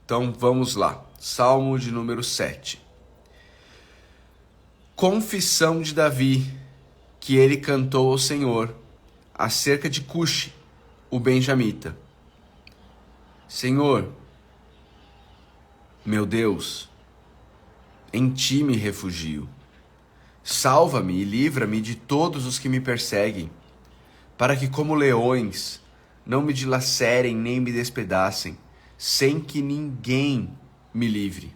Então vamos lá. Salmo de número 7. Confissão de Davi, que ele cantou ao Senhor, acerca de Cushi, o benjamita. Senhor, meu Deus, em ti me refugio. Salva-me e livra-me de todos os que me perseguem, para que como leões não me dilacerem nem me despedacem, sem que ninguém me livre.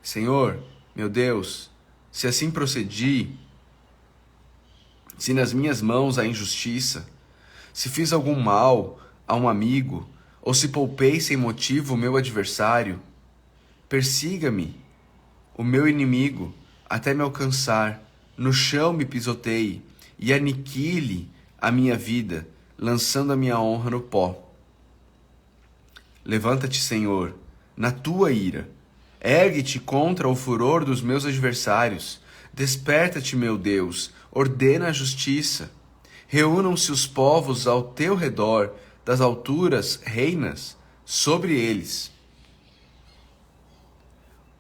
Senhor, meu Deus, se assim procedi, se nas minhas mãos há injustiça, se fiz algum mal a um amigo, ou se poupei sem motivo o meu adversário, persiga-me o meu inimigo até me alcançar, no chão me pisoteie e aniquile a minha vida, lançando a minha honra no pó. Levanta-te, Senhor, na tua ira. Ergue-te contra o furor dos meus adversários. Desperta-te, meu Deus, ordena a justiça. Reúnam-se os povos ao teu redor, das alturas reinas sobre eles.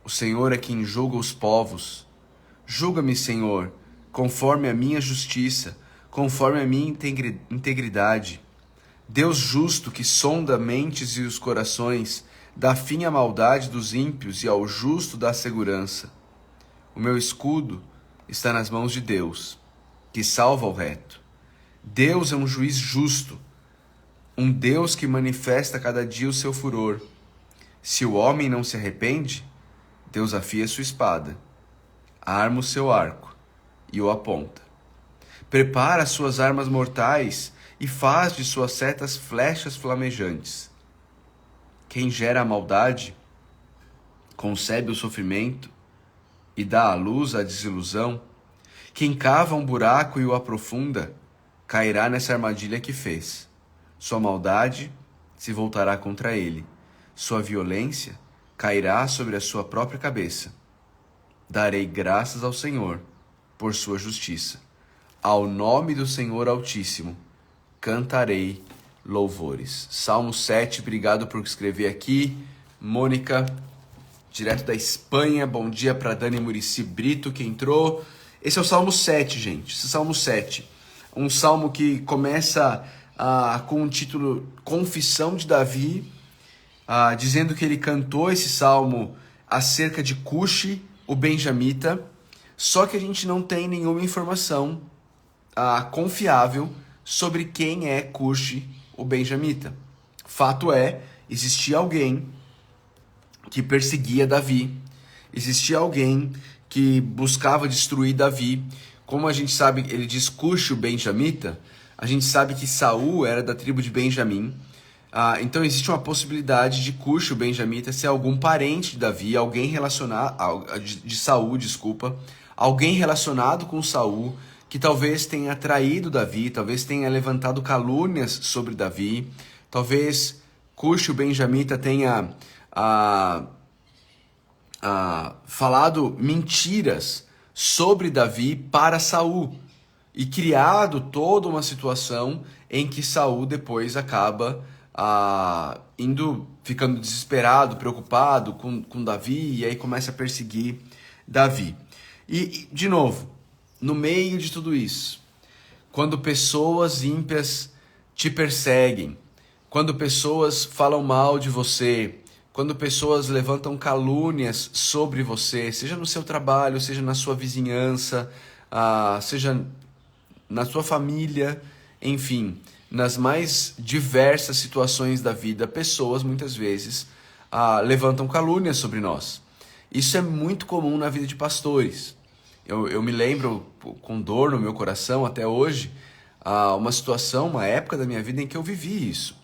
O Senhor é quem julga os povos. Julga-me, Senhor, conforme a minha justiça, conforme a minha integridade. Deus justo que sonda mentes e os corações, dá fim à maldade dos ímpios e ao justo dá segurança. O meu escudo está nas mãos de Deus, que salva o reto. Deus é um juiz justo, um Deus que manifesta cada dia o seu furor. Se o homem não se arrepende, Deus afia sua espada, arma o seu arco e o aponta. Prepara suas armas mortais e faz de suas setas flechas flamejantes. Quem gera a maldade, concebe o sofrimento e dá à luz a desilusão. Quem cava um buraco e o aprofunda, cairá nessa armadilha que fez. Sua maldade se voltará contra ele. Sua violência cairá sobre a sua própria cabeça. Darei graças ao Senhor por sua justiça. Ao nome do Senhor Altíssimo cantarei louvores. Salmo 7, obrigado por escrever aqui. Mônica, direto da Espanha, bom dia para Dani Murici Brito, que entrou. Esse é o Salmo 7, gente, esse é o Salmo 7. Um salmo que começa com o título Confissão de Davi, dizendo que ele cantou esse salmo acerca de Cushi, o benjamita, só que a gente não tem nenhuma informação confiável sobre quem é Cushi, o benjamita. Fato é, existia alguém que perseguia Davi, existia alguém que buscava destruir Davi. Como a gente sabe, ele diz Cushi, o benjamita, a gente sabe que Saul era da tribo de Benjamim. Então existe uma possibilidade de Cushi, o benjamita, ser algum parente de Davi, alguém relacionado de Saul, desculpa, alguém relacionado com Saul, que talvez tenha traído Davi, talvez tenha levantado calúnias sobre Davi, talvez Cushi, o benjamita, tenha falado mentiras sobre Davi para Saul e criado toda uma situação em que Saul depois acaba ficando desesperado, preocupado com Davi, e aí começa a perseguir Davi. E de novo, no meio de tudo isso, quando pessoas ímpias te perseguem, quando pessoas falam mal de você, quando pessoas levantam calúnias sobre você, seja no seu trabalho, seja na sua vizinhança, seja na sua família, enfim, nas mais diversas situações da vida, pessoas muitas vezes levantam calúnias sobre nós. Isso é muito comum na vida de pastores. Eu me lembro com dor no meu coração até hoje, uma situação, uma época da minha vida em que eu vivi isso.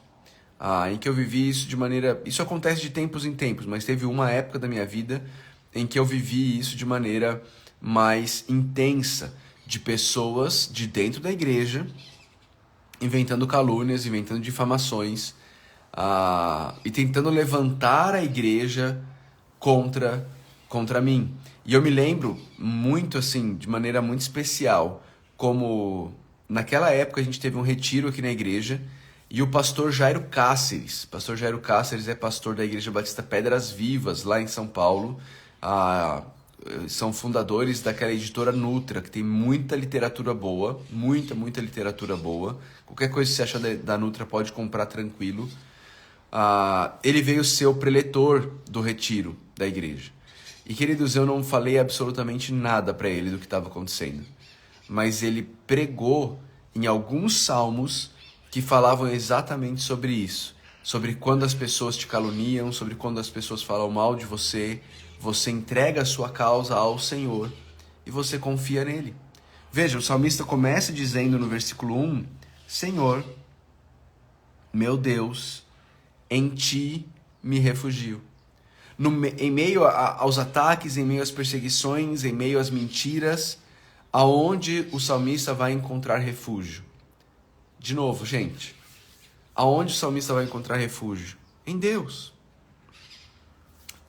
De maneira... Isso acontece de tempos em tempos, mas teve uma época da minha vida em que eu vivi isso de maneira mais intensa, de pessoas de dentro da igreja inventando calúnias, inventando difamações, e tentando levantar a igreja contra mim. E eu me lembro muito assim, de maneira muito especial, como naquela época a gente teve um retiro aqui na igreja, E o pastor Jairo Cáceres. Pastor Jairo Cáceres é pastor da Igreja Batista Pedras Vivas, lá em São Paulo. São fundadores daquela editora Nutra, que tem muita literatura boa. Muita literatura boa. Qualquer coisa que você achar da Nutra pode comprar tranquilo. Ele veio ser o preletor do retiro da igreja. E, queridos, eu não falei absolutamente nada para ele do que estava acontecendo. Mas ele pregou em alguns salmos que falavam exatamente sobre isso. Sobre quando as pessoas te caluniam, sobre quando as pessoas falam mal de você, você entrega a sua causa ao Senhor e você confia nele. Veja, o salmista começa dizendo no versículo 1, Senhor, meu Deus, em ti me refugio. Em meio aos ataques, em meio às perseguições, em meio às mentiras, aonde o salmista vai encontrar refúgio? De novo, gente, aonde o salmista vai encontrar refúgio? Em Deus.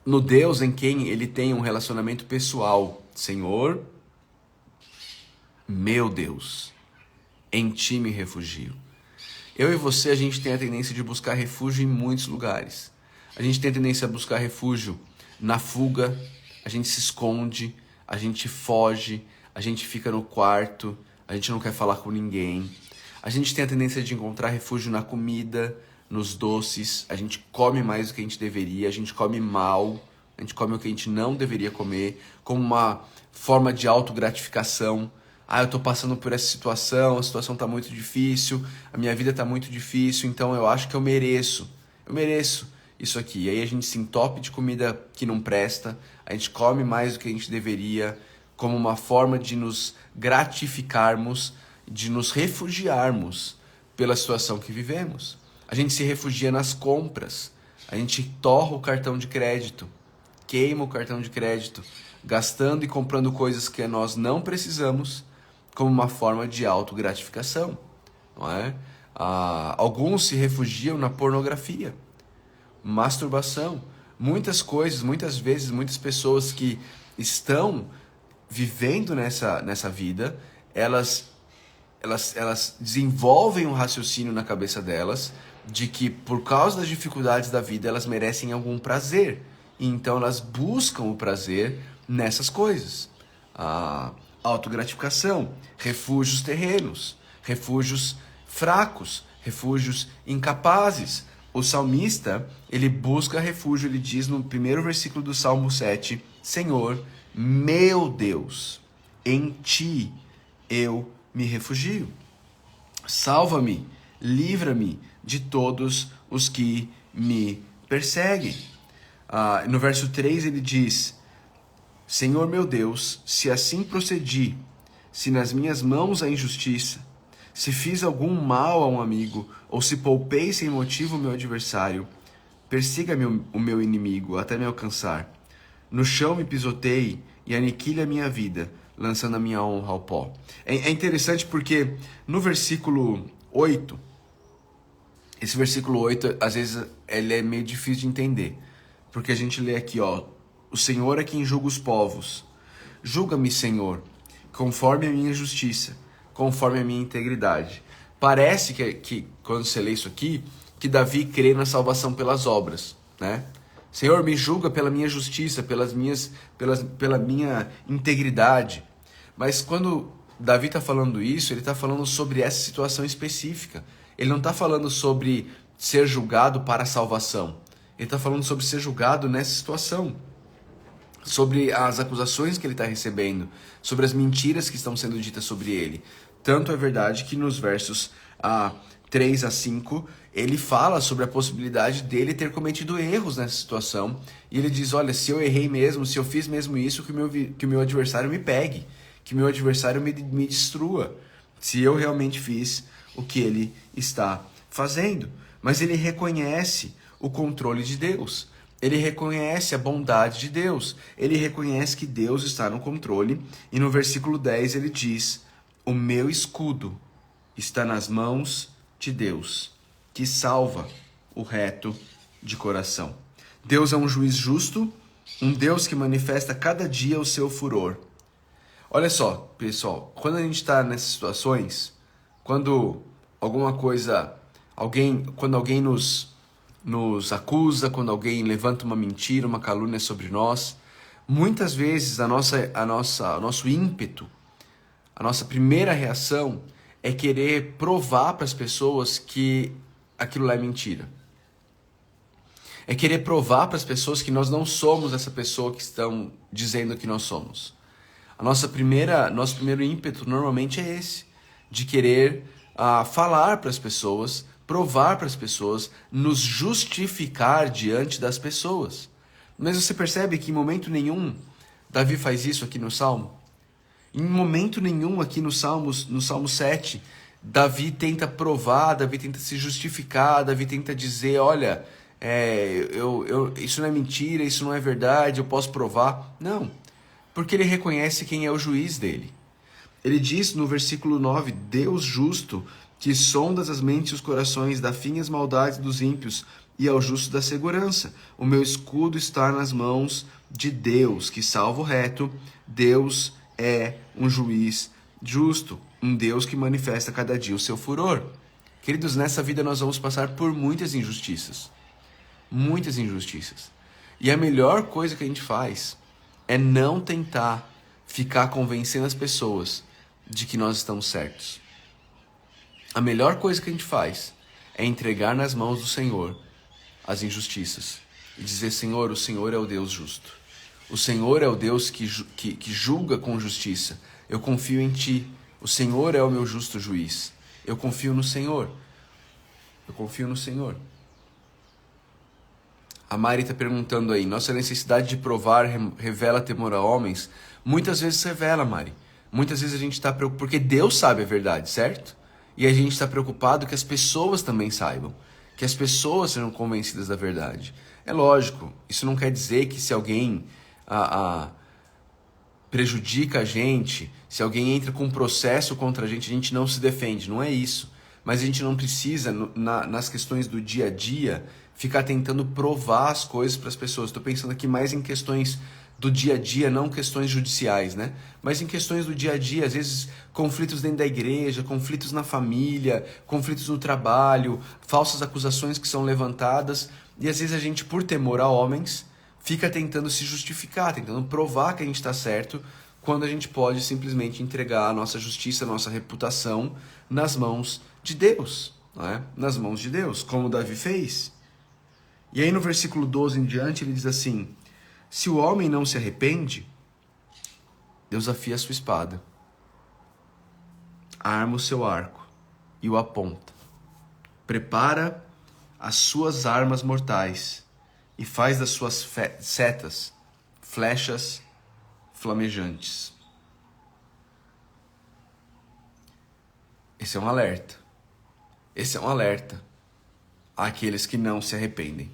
No Deus em quem ele tem um relacionamento pessoal. Senhor, meu Deus, em ti me refugio. Eu e você, a gente tem a tendência de buscar refúgio em muitos lugares. A gente tem a tendência a buscar refúgio na fuga, a gente se esconde, a gente foge, a gente fica no quarto, a gente não quer falar com ninguém. A gente tem a tendência de encontrar refúgio na comida, nos doces, a gente come mais do que a gente deveria, a gente come mal, a gente come o que a gente não deveria comer, como uma forma de autogratificação. Eu tô passando por essa situação, a situação tá muito difícil, a minha vida tá muito difícil, então eu acho que eu mereço isso aqui. E aí a gente se entope de comida que não presta, a gente come mais do que a gente deveria, como uma forma de nos gratificarmos, de nos refugiarmos pela situação que vivemos. A gente se refugia nas compras, a gente torra o cartão de crédito, queima o cartão de crédito, gastando e comprando coisas que nós não precisamos, como uma forma de autogratificação, não é? Alguns se refugiam na pornografia, masturbação, muitas coisas, muitas vezes, muitas pessoas que estão vivendo nessa vida, elas desenvolvem um raciocínio na cabeça delas de que por causa das dificuldades da vida elas merecem algum prazer. E então elas buscam o prazer nessas coisas. Autogratificação, refúgios terrenos, refúgios fracos, refúgios incapazes. O salmista, ele busca refúgio, ele diz no primeiro versículo do Salmo 7, Senhor, meu Deus, em ti eu me refugio. Salva-me, livra-me de todos os que me perseguem. No verso 3 ele diz, Senhor meu Deus, se assim procedi, se nas minhas mãos há injustiça, se fiz algum mal a um amigo, ou se poupei sem motivo o meu adversário, persiga-me o meu inimigo até me alcançar. No chão me pisoteie e aniquile a minha vida, lançando a minha honra ao pó. É interessante porque no versículo 8, esse versículo 8, às vezes, ele é meio difícil de entender. Porque a gente lê aqui, o Senhor é quem julga os povos. Julga-me, Senhor, conforme a minha justiça, conforme a minha integridade. Parece que quando você lê isso aqui, que Davi crê na salvação pelas obras, né? Senhor, me julga pela minha justiça, pela minha integridade. Mas quando Davi está falando isso, ele está falando sobre essa situação específica. Ele não está falando sobre ser julgado para a salvação. Ele está falando sobre ser julgado nessa situação. Sobre as acusações que ele está recebendo. Sobre as mentiras que estão sendo ditas sobre ele. Tanto é verdade que nos versos 3 a 5, ele fala sobre a possibilidade dele ter cometido erros nessa situação. E ele diz, olha, se eu errei mesmo, se eu fiz mesmo isso, que o meu adversário me pegue. Que o meu adversário me destrua. Se eu realmente fiz o que ele está fazendo. Mas ele reconhece o controle de Deus. Ele reconhece a bondade de Deus. Ele reconhece que Deus está no controle. E no versículo 10 ele diz, o meu escudo está nas mãos de Deus, que salva o reto de coração. Deus é um juiz justo, um Deus que manifesta cada dia o seu furor. Olha só, pessoal, quando a gente está nessas situações, quando alguma coisa Quando alguém nos acusa, quando alguém levanta uma mentira, uma calúnia sobre nós, muitas vezes o nosso ímpeto, a nossa primeira reação é querer provar para as pessoas que aquilo lá é mentira. É querer provar para as pessoas que nós não somos essa pessoa que estão dizendo que nós somos. Nosso primeiro ímpeto normalmente é esse, de querer falar para as pessoas, provar para as pessoas, nos justificar diante das pessoas. Mas você percebe que em momento nenhum Davi faz isso aqui no Salmo? Em momento nenhum aqui no Salmo 7, Davi tenta provar, Davi tenta se justificar, Davi tenta dizer, olha, isso não é mentira, isso não é verdade, eu posso provar. Não, porque ele reconhece quem é o juiz dele. Ele diz no versículo 9, Deus justo, que sondas as mentes e os corações, dá fim às maldades dos ímpios e ao justo dá segurança. O meu escudo está nas mãos de Deus, que salva o reto. Deus é um juiz justo, um Deus que manifesta cada dia o seu furor. Queridos, nessa vida nós vamos passar por muitas injustiças. Muitas injustiças. E a melhor coisa que a gente faz é não tentar ficar convencendo as pessoas de que nós estamos certos. A melhor coisa que a gente faz é entregar nas mãos do Senhor as injustiças e dizer, Senhor, o Senhor é o Deus justo. O Senhor é o Deus que julga com justiça. Eu confio em Ti. O Senhor é o meu justo juiz. Eu confio no Senhor. Eu confio no Senhor. A Mari está perguntando aí, nossa necessidade de provar revela temor a homens? Muitas vezes revela, Mari. Muitas vezes a gente está preocupado, porque Deus sabe a verdade, certo? E a gente está preocupado que as pessoas também saibam, que as pessoas sejam convencidas da verdade. É lógico, isso não quer dizer que se alguém prejudica a gente, se alguém entra com um processo contra a gente não se defende, não é isso. Mas a gente não precisa, nas questões do dia a dia, ficar tentando provar as coisas para as pessoas. Estou pensando aqui mais em questões do dia a dia, não questões judiciais, né? Mas em questões do dia a dia, às vezes conflitos dentro da igreja, conflitos na família, conflitos no trabalho, falsas acusações que são levantadas. E às vezes a gente, por temor a homens, fica tentando se justificar, tentando provar que a gente está certo, quando a gente pode simplesmente entregar a nossa justiça, a nossa reputação nas mãos de Deus, não é? Nas mãos de Deus, como Davi fez. E aí no versículo 12 em diante ele diz assim, se o homem não se arrepende, Deus afia a sua espada, arma o seu arco e o aponta, prepara as suas armas mortais e faz das suas setas flechas flamejantes. Esse é um alerta. Esse é um alerta àqueles que não se arrependem.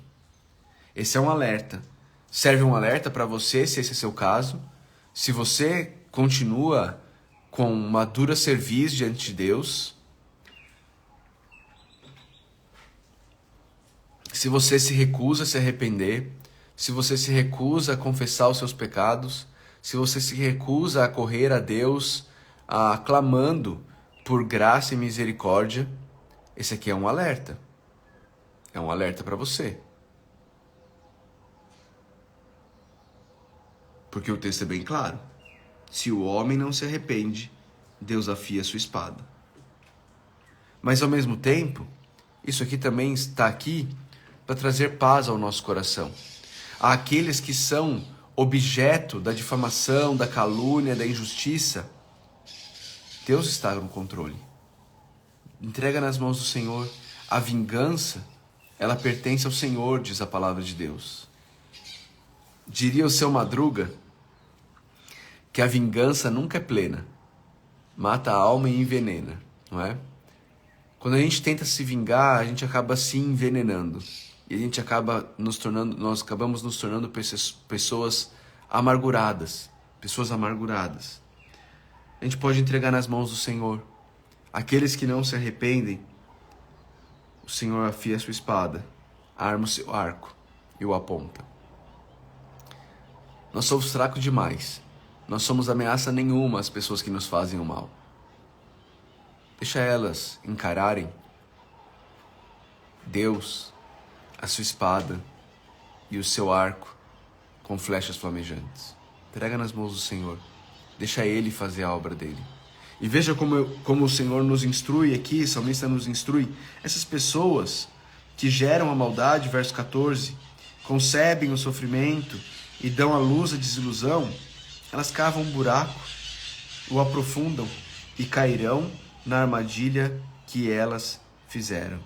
Esse é um alerta. Serve um alerta para você, se esse é seu caso. Se você continua com uma dura cerviz diante de Deus, se você se recusa a se arrepender, se você se recusa a confessar os seus pecados, se você se recusa a correr a Deus, clamando por graça e misericórdia, esse aqui é um alerta. É um alerta para você. Porque o texto é bem claro. Se o homem não se arrepende, Deus afia a sua espada. Mas ao mesmo tempo, isso aqui também está aqui para trazer paz ao nosso coração. Àqueles que são objeto da difamação, da calúnia, da injustiça, Deus está no controle. Entrega nas mãos do Senhor. A vingança, ela pertence ao Senhor, diz a palavra de Deus. Diria o seu Madruga que a vingança nunca é plena. Mata a alma e envenena, não é? Quando a gente tenta se vingar, a gente acaba se envenenando. E a gente nós acabamos nos tornando pessoas amarguradas. Pessoas amarguradas. A gente pode entregar nas mãos do Senhor. Aqueles que não se arrependem, o Senhor afia a sua espada, arma o seu arco e o aponta. Nós somos fracos demais. Nós somos ameaça nenhuma às pessoas que nos fazem o mal. Deixa elas encararem. Deus, a sua espada e o seu arco com flechas flamejantes. Entrega nas mãos do Senhor. Deixa Ele fazer a obra dele. E veja como o Senhor nos instrui aqui, o salmista nos instrui. Essas pessoas que geram a maldade, verso 14, concebem o sofrimento e dão à luz a desilusão, elas cavam um buraco, o aprofundam e cairão na armadilha que elas fizeram.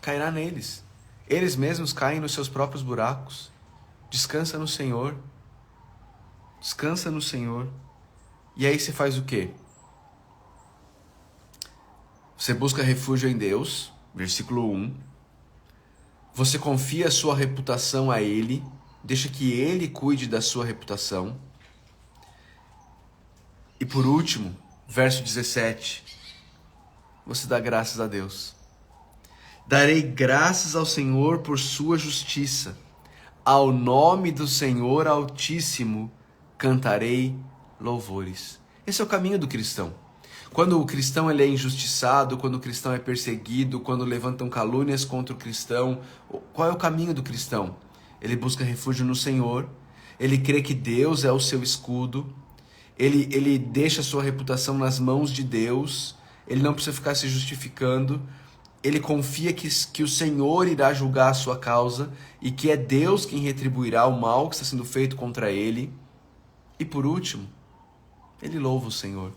Cairá neles. Eles mesmos caem nos seus próprios buracos. Descansa no Senhor. Descansa no Senhor. E aí você faz o quê? Você busca refúgio em Deus, versículo 1. Você confia a sua reputação a Ele, deixa que Ele cuide da sua reputação. E por último, verso 17, você dá graças a Deus. Darei graças ao Senhor por sua justiça. Ao nome do Senhor Altíssimo cantarei louvores. Esse é o caminho do cristão. Quando o cristão ele é injustiçado, quando o cristão é perseguido, quando levantam calúnias contra o cristão, qual é o caminho do cristão? Ele busca refúgio no Senhor, ele crê que Deus é o seu escudo, ele deixa a sua reputação nas mãos de Deus, ele não precisa ficar se justificando, ele confia que o Senhor irá julgar a sua causa e que é Deus quem retribuirá o mal que está sendo feito contra ele. E por último, ele louva o Senhor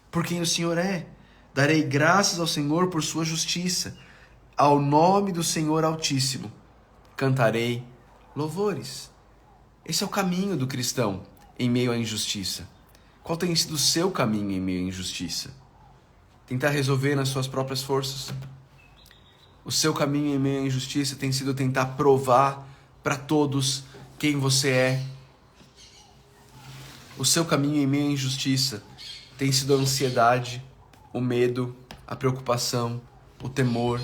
por quem o Senhor é. Darei graças ao Senhor por sua justiça. Ao nome do Senhor Altíssimo cantarei louvores. Esse é o caminho do cristão em meio à injustiça. Qual tem sido o seu caminho em meio à injustiça? Tentar resolver nas suas próprias forças? O seu caminho em meio à injustiça tem sido tentar provar para todos quem você é? O seu caminho em meio à injustiça tem sido a ansiedade, o medo, a preocupação, o temor.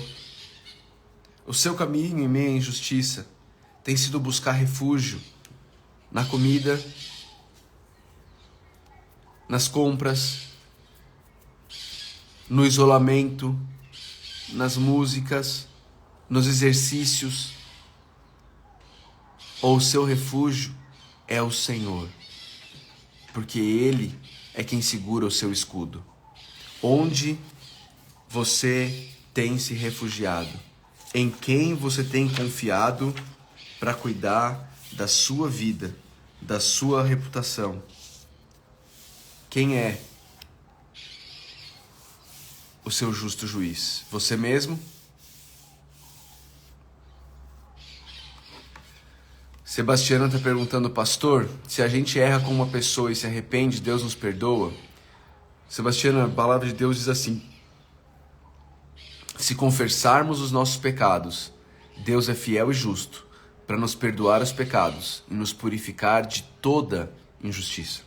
O seu caminho em meio à injustiça tem sido buscar refúgio na comida, nas compras, no isolamento, nas músicas, nos exercícios. Ou o seu refúgio é o Senhor, porque Ele é quem segura o seu escudo. Onde você tem se refugiado? Em quem você tem confiado para cuidar da sua vida, da sua reputação? Quem é o seu justo juiz? Você mesmo? Sebastiano está perguntando, pastor, se a gente erra com uma pessoa e se arrepende, Deus nos perdoa? Sebastiano, a palavra de Deus diz assim: se confessarmos os nossos pecados, Deus é fiel e justo para nos perdoar os pecados e nos purificar de toda injustiça.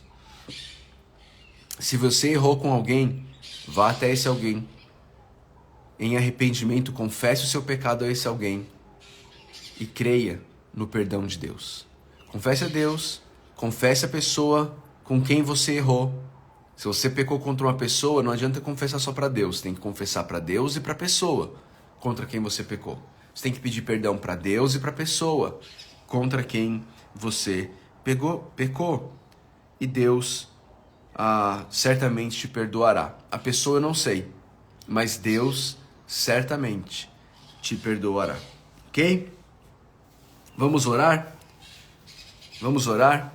Se você errou com alguém, vá até esse alguém. Em arrependimento, confesse o seu pecado a esse alguém e creia no perdão de Deus. Confesse a Deus, confesse a pessoa com quem você errou. Se você pecou contra uma pessoa, não adianta confessar só para Deus, tem que confessar para Deus e para a pessoa contra quem você pecou. Você tem que pedir perdão para Deus e para a pessoa contra quem você pecou. E Deus certamente te perdoará. A pessoa eu não sei, mas Deus certamente te perdoará. Ok? Vamos orar? Vamos orar?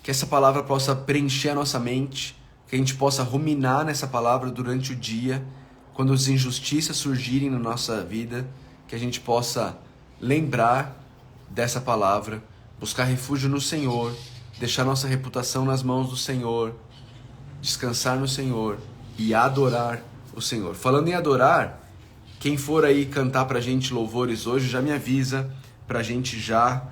Que essa palavra possa preencher a nossa mente, que a gente possa ruminar nessa palavra durante o dia, quando as injustiças surgirem na nossa vida, que a gente possa lembrar dessa palavra, buscar refúgio no Senhor, deixar nossa reputação nas mãos do Senhor, descansar no Senhor e adorar o Senhor. Falando em adorar, quem for aí cantar pra gente louvores hoje, já me avisa pra gente já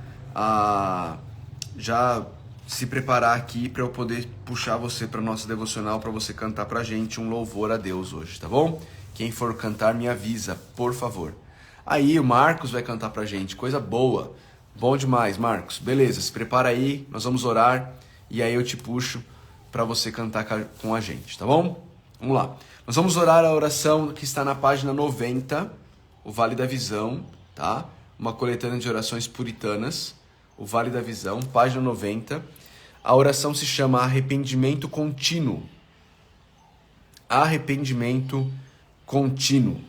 se preparar aqui para eu poder puxar você para nossa devocional, para você cantar pra gente um louvor a Deus hoje, tá bom? Quem for cantar, me avisa, por favor. Aí o Marcos vai cantar pra gente, coisa boa. Bom demais, Marcos. Beleza, se prepara aí, nós vamos orar e aí eu te puxo para você cantar com a gente, tá bom? Vamos lá. Nós vamos orar a oração que está na página 90, o Vale da Visão, tá? Uma coletânea de orações puritanas, o Vale da Visão, página 90. A oração se chama arrependimento contínuo. Arrependimento contínuo.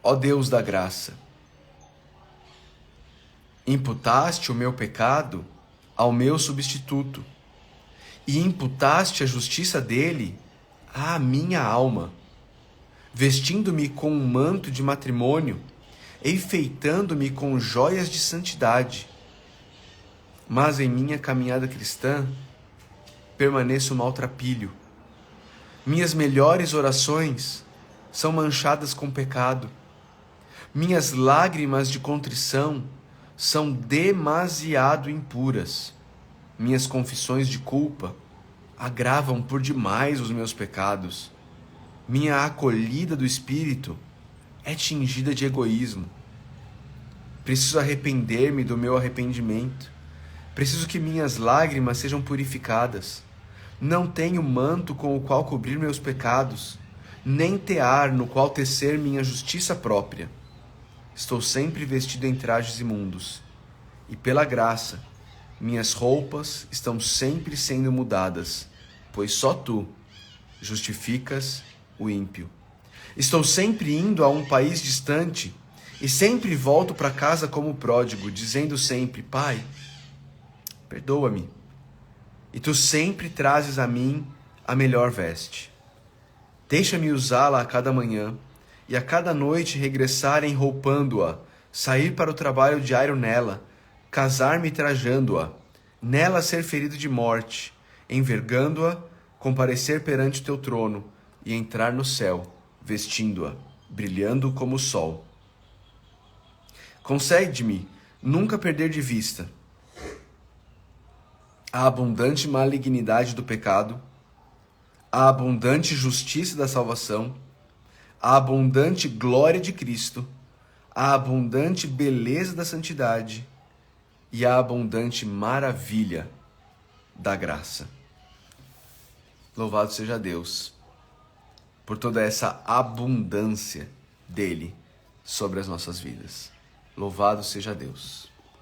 Ó Deus da graça, imputaste o meu pecado ao meu substituto e imputaste a justiça dele à minha alma, vestindo-me com um manto de matrimônio, enfeitando-me com joias de santidade. Mas em minha caminhada cristã permaneço maltrapilho. Minhas melhores orações são manchadas com pecado. Minhas lágrimas de contrição são demasiado impuras. Minhas confissões de culpa agravam por demais os meus pecados. Minha acolhida do Espírito é tingida de egoísmo. Preciso arrepender-me do meu arrependimento. Preciso que minhas lágrimas sejam purificadas. Não tenho manto com o qual cobrir meus pecados, nem tear no qual tecer minha justiça própria. Estou sempre vestido em trajes imundos, e pela graça, minhas roupas estão sempre sendo mudadas, pois só tu justificas o ímpio. Estou sempre indo a um país distante, e sempre volto para casa como pródigo, dizendo sempre: Pai, perdoa-me. E tu sempre trazes a mim a melhor veste. Deixa-me usá-la a cada manhã, e a cada noite regressar enroupando-a, sair para o trabalho diário nela, casar-me trajando-a, nela ser ferido de morte, envergando-a, comparecer perante o teu trono e entrar no céu, vestindo-a, brilhando como o sol. Concede-me nunca perder de vista a abundante malignidade do pecado, a abundante justiça da salvação, a abundante glória de Cristo, a abundante beleza da santidade e a abundante maravilha da graça. Louvado seja Deus por toda essa abundância dele sobre as nossas vidas. Louvado seja Deus.